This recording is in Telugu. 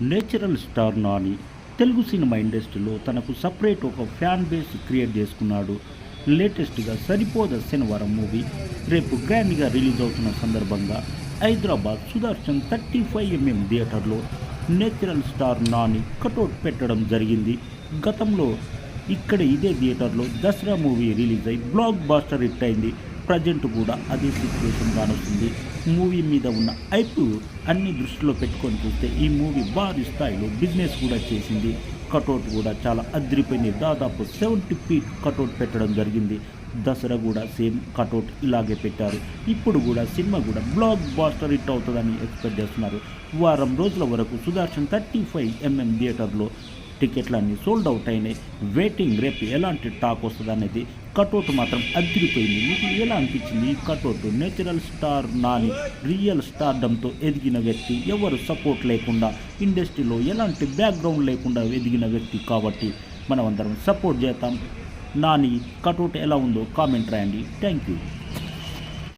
Natural star Nani Telugu cinema ఇండస్ట్రీలో తనకు సపరేట్ ఒక ఫ్యాన్ బేస్ క్రియేట్ చేసుకున్నాడు. లేటెస్ట్గా సరిపోద శనివారం మూవీ రేపు గ్రాండ్గా రిలీజ్ అవుతున్న సందర్భంగా హైదరాబాద్ సుదర్శన్ 35mm థియేటర్లో నేచురల్ స్టార్ నాని కటౌట్ పెట్టడం జరిగింది. గతంలో ఇక్కడ ఇదే థియేటర్లో దసరా మూవీ రిలీజ్ అయి బ్లాక్ బాస్టర్ హిట్ అయింది. ప్రజెంట్ కూడా అదే సిచ్యువేషన్ కానొస్తుంది. మూవీ మీద ఉన్న హైప్ అన్ని దృష్టిలో పెట్టుకొని చూస్తే ఈ మూవీ భారీ స్థాయిలో బిజినెస్ కూడా చేసింది. కటౌట్ కూడా చాలా అదిరిపోయింది. దాదాపు 70 ఫీట్ కటౌట్ పెట్టడం జరిగింది. దసరా కూడా సేమ్ కటౌట్ ఇలాగే పెట్టారు. ఇప్పుడు కూడా సినిమా కూడా బ్లాక్ బాస్టర్ హిట్ అవుతుందని ఎక్స్పెక్ట్ చేస్తున్నారు. వారం రోజుల వరకు సుదర్శన్ 35mm థియేటర్లో టికెట్లన్నీ సోల్డ్ అవుట్ అయినాయి. వెయిటింగ్ రేపు ఎలాంటి టాక్ వస్తుంది అనేది. కటౌట్ మాత్రం అదిరిపోయింది. మీకు ఎలా అనిపించింది ఈ cutout? Natural star Nani real స్టార్డంతో ఎదిగిన వ్యక్తి, ఎవరు సపోర్ట్ లేకుండా ఇండస్ట్రీలో ఎలాంటి బ్యాక్గ్రౌండ్ లేకుండా ఎదిగిన వ్యక్తి కాబట్టి మనం అందరం సపోర్ట్ చేద్దాం. నాని కటౌట్ ఎలా ఉందో కామెంట్ రాయండి. Thank you.